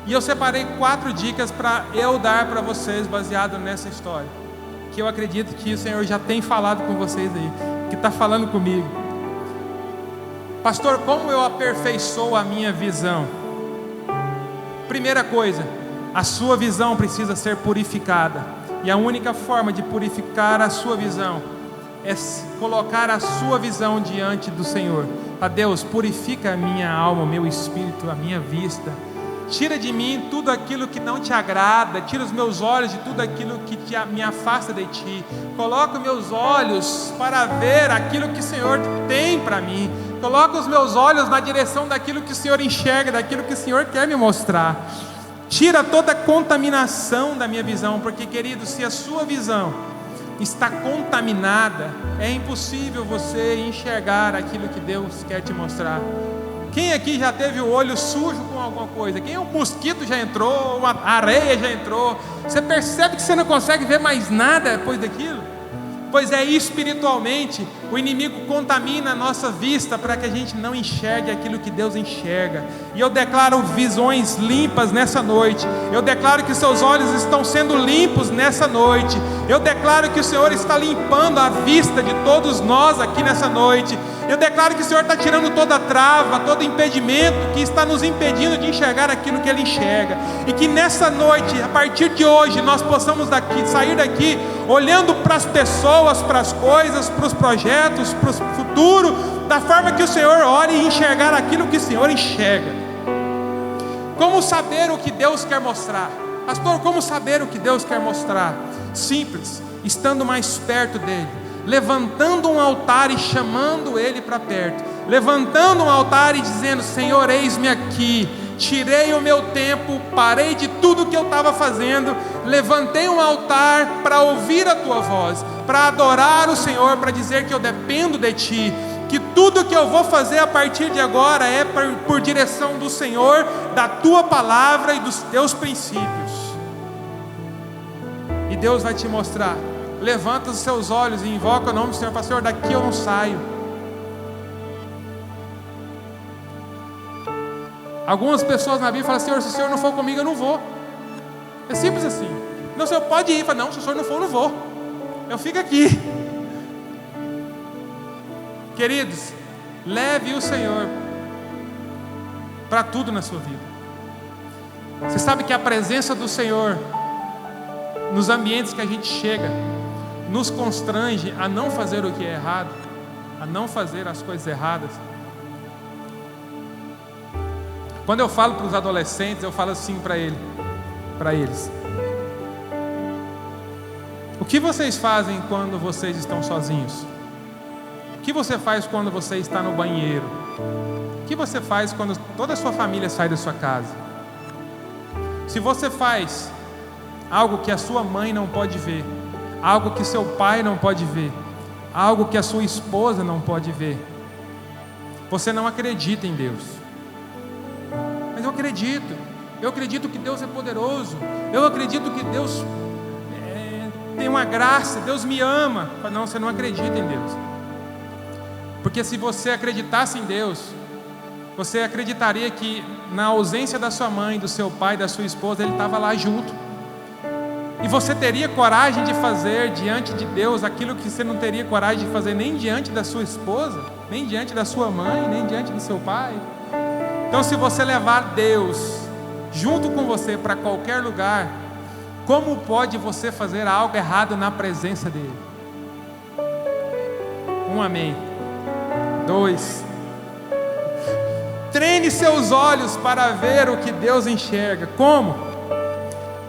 E eu separei 4 dicas para eu dar para vocês, baseado nessa história, que eu acredito que o Senhor já tem falado com vocês aí, que está falando comigo. Pastor, como eu aperfeiçoo a minha visão? Primeira coisa, a sua visão precisa ser purificada. E a única forma de purificar a sua visão é colocar a sua visão diante do Senhor. A Deus, purifica a minha alma, o meu espírito, a minha vista. Tira de mim tudo aquilo que não te agrada. Tira os meus olhos de tudo aquilo que me afasta de ti. Coloca os meus olhos para ver aquilo que o Senhor tem para mim. Coloca os meus olhos na direção daquilo que o Senhor enxerga, daquilo que o Senhor quer me mostrar. Tira toda a contaminação da minha visão, porque, querido, se a sua visão está contaminada, é impossível você enxergar aquilo que Deus quer te mostrar. Quem aqui já teve o olho sujo com alguma coisa? Quem um mosquito já entrou, uma areia já entrou? Você percebe que você não consegue ver mais nada depois daquilo? Pois é, espiritualmente, o inimigo contamina a nossa vista para que a gente não enxergue aquilo que Deus enxerga. E eu declaro visões limpas nessa noite. Eu declaro que seus olhos estão sendo limpos nessa noite. Eu declaro que o Senhor está limpando a vista de todos nós aqui nessa noite. Eu declaro que o Senhor está tirando toda trava, todo impedimento que está nos impedindo de enxergar aquilo que Ele enxerga. E que nessa noite, a partir de hoje, nós possamos sair daqui olhando para as pessoas, para as coisas, para os projetos, para o futuro, da forma que o Senhor olha e enxergar aquilo que o Senhor enxerga. Como saber o que Deus quer mostrar? Pastor, como saber o que Deus quer mostrar? Simples, estando mais perto dEle, levantando um altar e chamando Ele para perto, levantando um altar e dizendo: Senhor, eis-me aqui, tirei o meu tempo, parei de tudo que eu estava fazendo, levantei um altar para ouvir a Tua voz, para adorar o Senhor, para dizer que eu dependo de Ti, que tudo que eu vou fazer a partir de agora é por direção do Senhor, da Tua palavra e dos Teus princípios. E Deus vai te mostrar. Levanta os seus olhos e invoca o nome do Senhor. Fala: Senhor, daqui eu não saio. Algumas pessoas na Bíblia falam: Senhor, se o Senhor não for comigo, eu não vou. É simples assim. Não, o Senhor pode ir. Fala: não, se o Senhor não for, eu não vou. Eu fico aqui. Queridos, leve o Senhor para tudo na sua vida. Você sabe que a presença do Senhor nos ambientes que a gente chega nos constrange a não fazer o que é errado, a não fazer as coisas erradas. Quando eu falo para os adolescentes, eu falo assim para eles: o que vocês fazem quando vocês estão sozinhos? O que você faz quando você está no banheiro? O que você faz quando toda a sua família sai da sua casa? Se você faz algo que a sua mãe não pode ver, algo que seu pai não pode ver, algo que a sua esposa não pode ver, você não acredita em Deus. acredito que Deus é poderoso, eu acredito que Deus tem uma graça, Deus me ama. Não, você não acredita em Deus, porque se você acreditasse em Deus, você acreditaria que na ausência da sua mãe, do seu pai, da sua esposa, Ele estava lá junto, e você teria coragem de fazer diante de Deus aquilo que você não teria coragem de fazer nem diante da sua esposa, nem diante da sua mãe, nem diante do seu pai. Então, se você levar Deus junto com você para qualquer lugar, como pode você fazer algo errado na presença dele? Amém. 2, treine seus olhos para ver o que Deus enxerga. Como?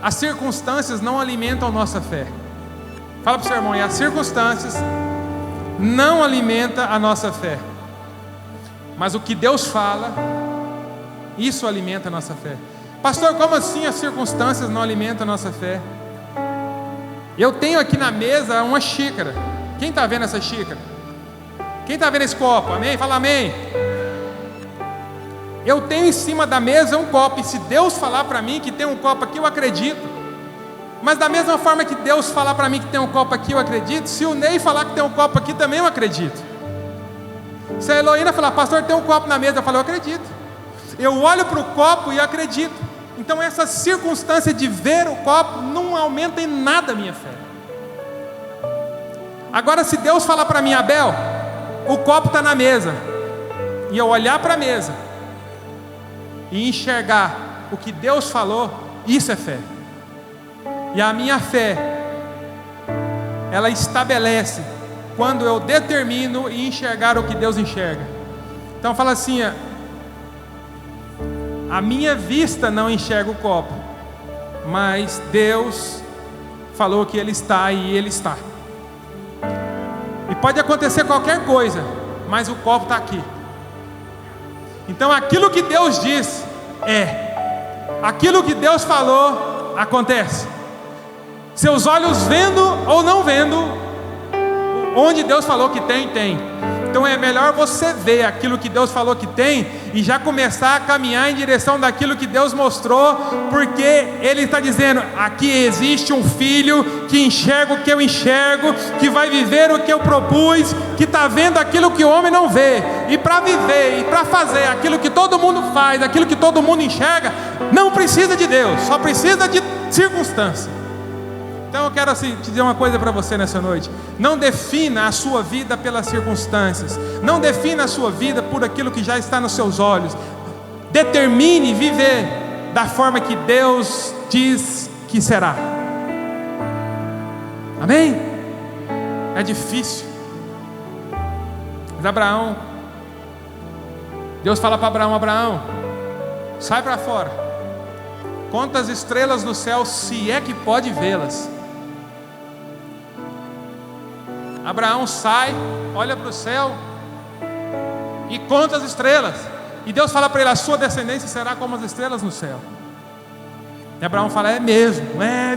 As circunstâncias não alimentam nossa fé. Fala para o seu irmão, as circunstâncias não alimentam a nossa fé, mas o que Deus fala, isso alimenta a nossa fé. Pastor, como assim as circunstâncias não alimentam a nossa fé? Eu tenho aqui na mesa uma xícara. Quem está vendo essa xícara? Quem está vendo esse copo? Amém? Fala amém. Eu tenho em cima da mesa um copo, e se Deus falar para mim que tem um copo aqui, eu acredito. Mas da mesma forma que Deus falar para mim que tem um copo aqui, eu acredito. Se o Ney falar que tem um copo aqui, também eu acredito. Se a Heloína falar, pastor, tem um copo na mesa, eu falo, eu acredito. Eu olho para o copo e acredito. Então essa circunstância de ver o copo não aumenta em nada a minha fé. Agora, se Deus falar para mim, Abel, o copo está na mesa, e eu olhar para a mesa e enxergar o que Deus falou, isso é fé. E a minha fé, ela estabelece quando eu determino e enxergar o que Deus enxerga. Então fala assim, a minha vista não enxerga o copo, mas Deus falou que Ele está, e Ele está. E pode acontecer qualquer coisa, mas o copo está aqui. Então aquilo que Deus diz aquilo que Deus falou acontece. Seus olhos vendo ou não vendo, onde Deus falou que tem, tem. Então é melhor você ver aquilo que Deus falou que tem e já começar a caminhar em direção daquilo que Deus mostrou, porque Ele está dizendo, aqui existe um filho que enxerga o que eu enxergo, que vai viver o que eu propus, que está vendo aquilo que o homem não vê. E para viver e para fazer aquilo que todo mundo faz, aquilo que todo mundo enxerga, não precisa de Deus, só precisa de circunstância. Então eu quero te dizer uma coisa para você nessa noite. Não defina a sua vida pelas circunstâncias. Não defina a sua vida por aquilo que já está nos seus olhos. Determine viver da forma que Deus diz que será. Amém? É difícil. Mas Abraão, Deus fala para Abraão, Abraão, sai para fora. Conta as estrelas no céu, se é que pode vê-las. Abraão sai, olha para o céu e conta as estrelas. E Deus fala para ele, a sua descendência será como as estrelas no céu. E Abraão fala, é mesmo,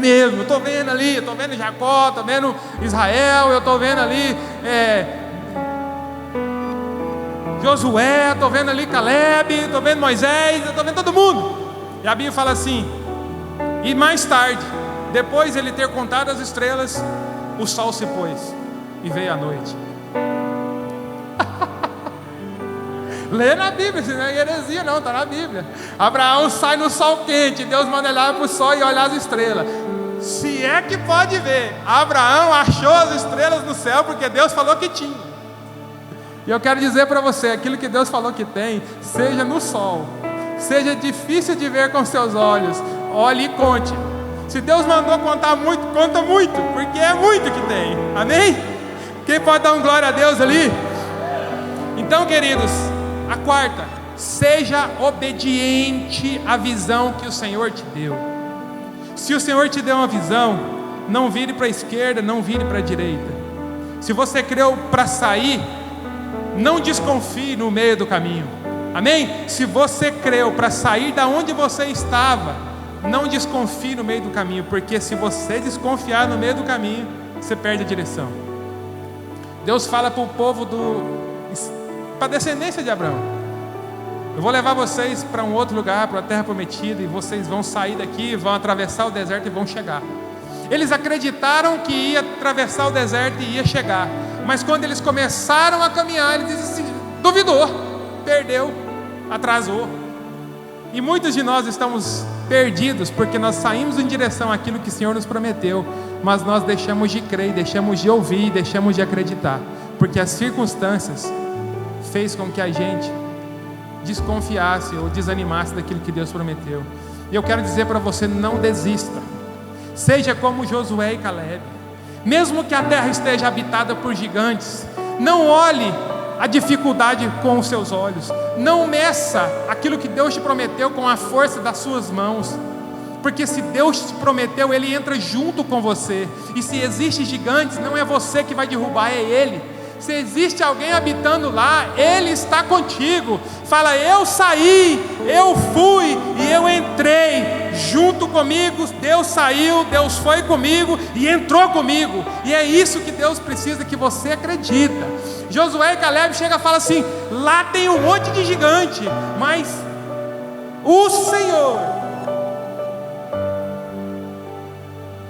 eu estou vendo ali, eu estou vendo Jacó, estou vendo Israel, eu estou vendo ali Josué, estou vendo ali Caleb, estou vendo Moisés, eu estou vendo todo mundo. E a Bíblia fala assim, e mais tarde, depois de ele ter contado as estrelas, o sol se pôs e veio a noite. Lê na Bíblia, isso não é heresia não, está na Bíblia. Abraão sai no sol quente, Deus manda ele olhar para o sol e olhar as estrelas. Se é que pode ver, Abraão achou as estrelas no céu, porque Deus falou que tinha. E eu quero dizer para você, aquilo que Deus falou que tem, seja no sol, seja difícil de ver com seus olhos, olhe e conte. Se Deus mandou contar muito, conta muito, porque é muito que tem. Amém? Quem pode dar um glória a Deus ali? Então, queridos, a quarta, seja obediente à visão que o Senhor te deu. Se o Senhor te deu uma visão, não vire para a esquerda, não vire para a direita. Se você creu para sair, não desconfie no meio do caminho. Amém? Se você creu para sair da onde você estava, não desconfie no meio do caminho, porque se você desconfiar no meio do caminho, você perde a direção. Deus fala para o povo para a descendência de Abraão, Eu vou levar vocês para um outro lugar, para a terra prometida, e vocês vão sair daqui, vão atravessar o deserto e vão chegar. Eles acreditaram que ia atravessar o deserto e ia chegar, mas quando eles começaram a caminhar, eles assim, duvidou, perdeu, atrasou. E muitos de nós estamos perdidos porque nós saímos em direção àquilo que o Senhor nos prometeu, mas nós deixamos de crer, deixamos de ouvir, deixamos de acreditar, porque as circunstâncias fez com que a gente desconfiasse ou desanimasse daquilo que Deus prometeu. E eu quero dizer para você: não desista, seja como Josué e Calebe. Mesmo que a terra esteja habitada por gigantes, não olhe a dificuldade com os seus olhos, não meça aquilo que Deus te prometeu com a força das suas mãos, porque se Deus te prometeu, Ele entra junto com você. E se existem gigantes, não é você que vai derrubar, é Ele. Se existe alguém habitando lá, Ele está contigo. Fala: eu saí, eu fui e eu entrei junto comigo. Deus saiu, Deus foi comigo e entrou comigo. E é isso que Deus precisa que você acredita. Josué e Calebe chegam e falam assim: lá tem um monte de gigante, mas o Senhor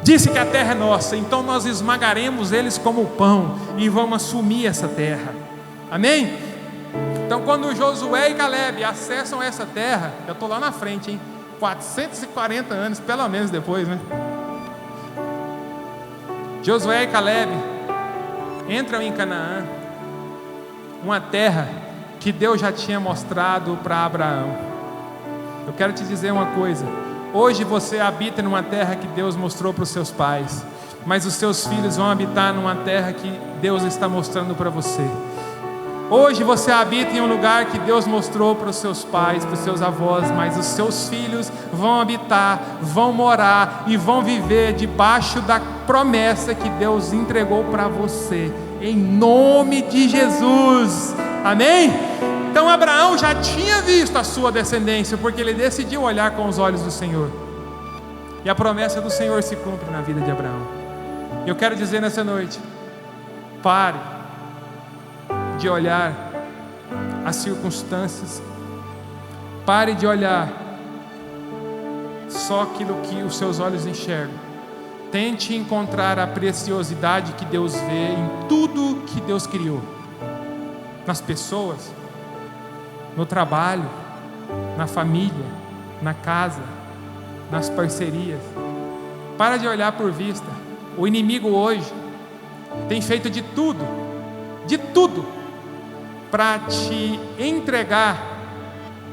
disse que a terra é nossa, então nós esmagaremos eles como pão e vamos assumir essa terra. Amém? Então quando Josué e Calebe acessam essa terra, eu estou lá na frente, hein? 440 anos, pelo menos depois, né? Josué e Calebe entram em Canaã, uma terra que Deus já tinha mostrado para Abraão. Eu quero te dizer uma coisa: hoje você habita numa terra que Deus mostrou para os seus pais, mas os seus filhos vão habitar numa terra que Deus está mostrando para você. Hoje você habita em um lugar que Deus mostrou para os seus pais, para os seus avós, mas os seus filhos vão habitar, vão morar e vão viver debaixo da promessa que Deus entregou para você, em nome de Jesus. Amém? Então Abraão já tinha visto a sua descendência, porque ele decidiu olhar com os olhos do Senhor, e a promessa do Senhor se cumpre na vida de Abraão. Eu quero dizer nessa noite: pare de olhar as circunstâncias, pare de olhar só aquilo que os seus olhos enxergam. Tente encontrar a preciosidade que Deus vê em tudo que Deus criou, nas pessoas, no trabalho, na família, na casa, nas parcerias. Para de olhar por vista. O inimigo hoje tem feito de tudo para te entregar,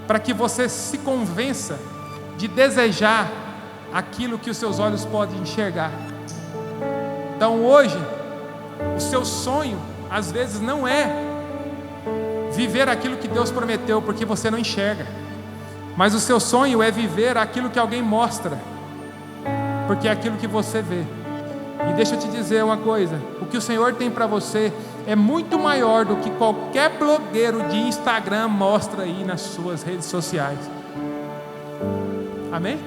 para que você se convença de desejar aquilo que os seus olhos podem enxergar. Então hoje, o seu sonho às vezes não é viver aquilo que Deus prometeu, porque você não enxerga, mas o seu sonho é viver aquilo que alguém mostra, porque é aquilo que você vê. E deixa eu te dizer uma coisa: o que o Senhor tem para você é muito maior do que qualquer blogueiro de Instagram mostra aí nas suas redes sociais. Amém?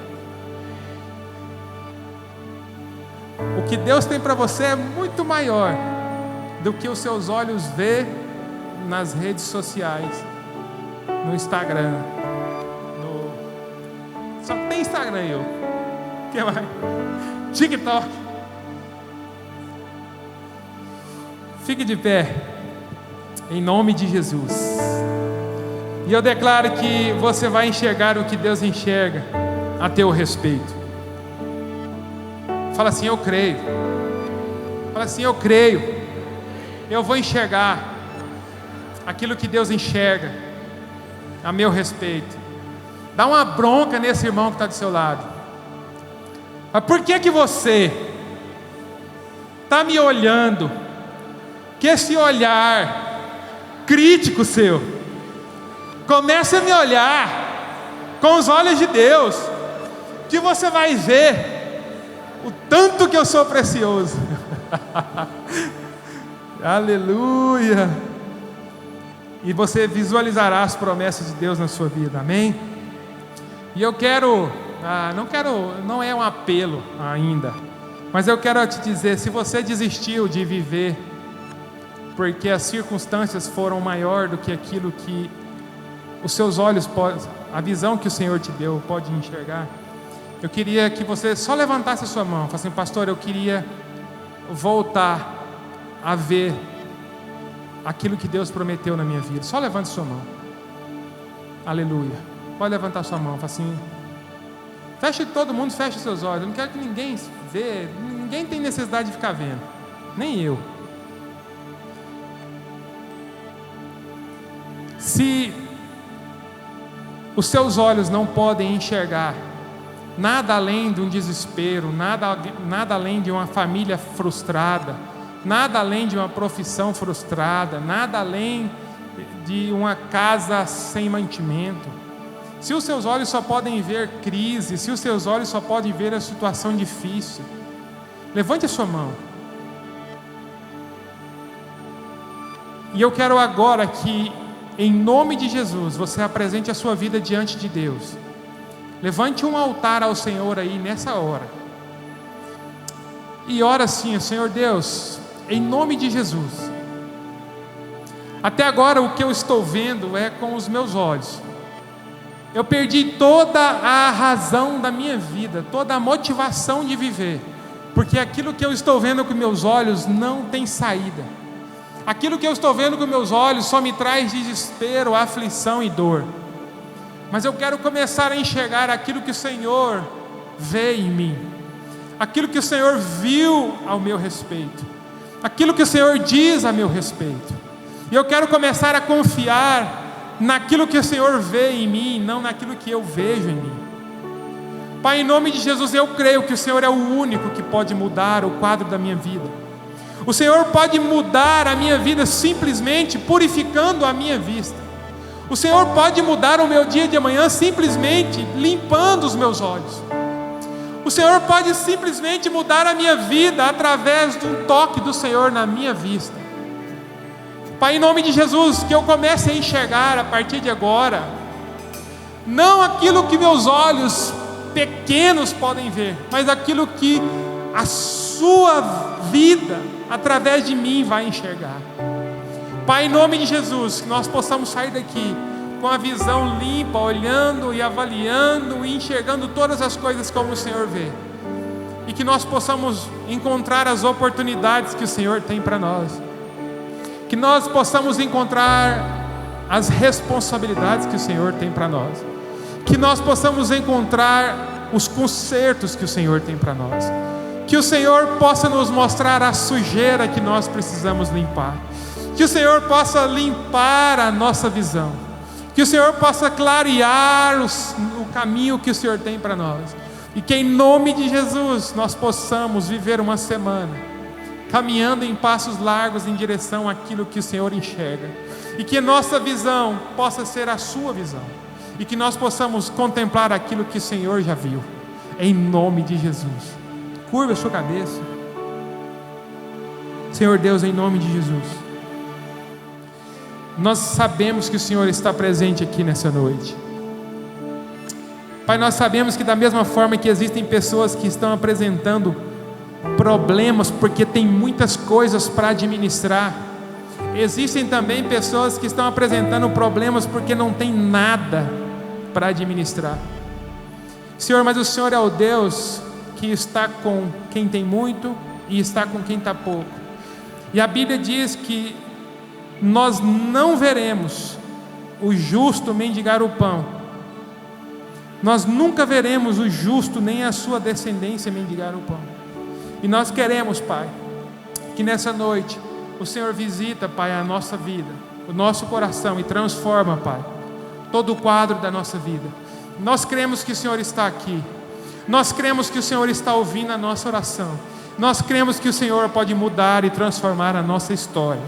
O que Deus tem para você é muito maior do que os seus olhos vê nas redes sociais, no Instagram, só tem Instagram eu, o que mais? TikTok. Fique de pé, em nome de Jesus, e eu declaro que você vai enxergar o que Deus enxerga a teu respeito. Fala assim: eu creio. Fala assim: eu creio. Eu vou enxergar aquilo que Deus enxerga a meu respeito. Dá uma bronca nesse irmão que está do seu lado. Mas por que você está me olhando? Que esse olhar crítico seu comece a me olhar com os olhos de Deus, que você vai ver o tanto que eu sou precioso. Aleluia. E você visualizará as promessas de Deus na sua vida. Amém? E eu quero, não é um apelo ainda, mas eu quero te dizer: se você desistiu de viver porque as circunstâncias foram maior do que aquilo que os seus olhos, a visão que o Senhor te deu, pode enxergar, eu queria que você só levantasse a sua mão. Fala assim: pastor, eu queria voltar a ver aquilo que Deus prometeu na minha vida. Só levante sua mão. Aleluia. Pode levantar sua mão. Fala assim: todo mundo feche seus olhos. Eu não quero que ninguém vê. Ninguém tem necessidade de ficar vendo, nem eu. Se os seus olhos não podem enxergar nada além de um desespero, nada além de uma família frustrada, nada além de uma profissão frustrada, nada além de uma casa sem mantimento, se os seus olhos só podem ver crise, se os seus olhos só podem ver a situação difícil, levante a sua mão. E eu quero agora que, em nome de Jesus, você apresente a sua vida diante de Deus. Levante um altar ao Senhor aí nessa hora. E ora assim: Senhor Deus, em nome de Jesus, até agora o que eu estou vendo é com os meus olhos. Eu perdi toda a razão da minha vida, toda a motivação de viver, porque aquilo que eu estou vendo com meus olhos não tem saída. Aquilo que eu estou vendo com meus olhos só me traz desespero, aflição e dor. Mas eu quero começar a enxergar aquilo que o Senhor vê em mim, aquilo que o Senhor viu ao meu respeito, aquilo que o Senhor diz a meu respeito. E eu quero começar a confiar naquilo que o Senhor vê em mim, não naquilo que eu vejo em mim. Pai, em nome de Jesus, eu creio que o Senhor é o único que pode mudar o quadro da minha vida. O Senhor pode mudar a minha vida simplesmente purificando a minha vista. O Senhor pode mudar o meu dia de amanhã simplesmente limpando os meus olhos. O Senhor pode simplesmente mudar a minha vida através de um toque do Senhor na minha vista. Pai, em nome de Jesus, que eu comece a enxergar a partir de agora, não aquilo que meus olhos pequenos podem ver, mas aquilo que a sua vida, através de mim, vai enxergar. Pai, em nome de Jesus, que nós possamos sair daqui com a visão limpa, olhando e avaliando e enxergando todas as coisas como o Senhor vê. E que nós possamos encontrar as oportunidades que o Senhor tem para nós. Que nós possamos encontrar as responsabilidades que o Senhor tem para nós. Que nós possamos encontrar os consertos que o Senhor tem para nós. Que o Senhor possa nos mostrar a sujeira que nós precisamos limpar. Que o Senhor possa limpar a nossa visão. Que o Senhor possa clarear o caminho que o Senhor tem para nós. E que em nome de Jesus nós possamos viver uma semana caminhando em passos largos em direção àquilo que o Senhor enxerga. E que nossa visão possa ser a sua visão. E que nós possamos contemplar aquilo que o Senhor já viu. Em nome de Jesus. Curva a sua cabeça. Senhor Deus, em nome de Jesus, nós sabemos que o Senhor está presente aqui nessa noite. Pai, nós sabemos que da mesma forma que existem pessoas que estão apresentando problemas porque tem muitas coisas para administrar, existem também pessoas que estão apresentando problemas porque não tem nada para administrar. Senhor, mas o Senhor é o Deus que está com quem tem muito e está com quem está pouco. E a Bíblia diz que nós não veremos o justo mendigar o pão. Nós nunca veremos o justo nem a sua descendência mendigar o pão. E nós queremos, Pai, que nessa noite o Senhor visita, Pai, a nossa vida, o nosso coração e transforma, Pai, todo o quadro da nossa vida. Nós cremos que o Senhor está aqui. Nós cremos que o Senhor está ouvindo a nossa oração. Nós cremos que o Senhor pode mudar e transformar a nossa história.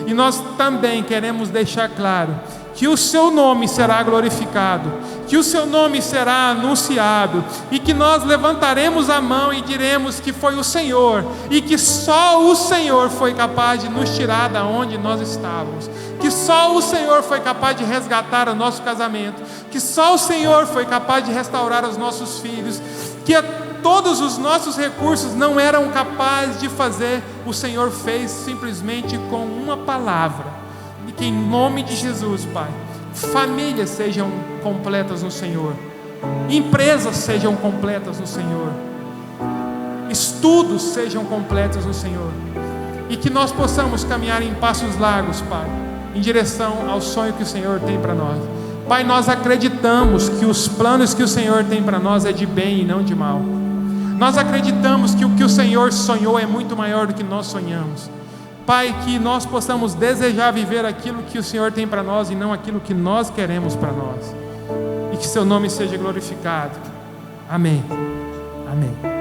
E nós também queremos deixar claro que o seu nome será glorificado, que o seu nome será anunciado, e que nós levantaremos a mão e diremos que foi o Senhor, e que só o Senhor foi capaz de nos tirar da onde nós estávamos, que só o Senhor foi capaz de resgatar o nosso casamento, que só o Senhor foi capaz de restaurar os nossos filhos, que todos os nossos recursos não eram capazes de fazer, o Senhor fez simplesmente com uma palavra. E que em nome de Jesus, Pai, famílias sejam completas no Senhor, empresas sejam completas no Senhor, estudos sejam completos no Senhor, e que nós possamos caminhar em passos largos, Pai, em direção ao sonho que o Senhor tem para nós. Pai, nós acreditamos que os planos que o Senhor tem para nós é de bem e não de mal. Nós acreditamos que o que o Senhor sonhou é muito maior do que nós sonhamos. Pai, que nós possamos desejar viver aquilo que o Senhor tem para nós e não aquilo que nós queremos para nós. E que seu nome seja glorificado. Amém. Amém.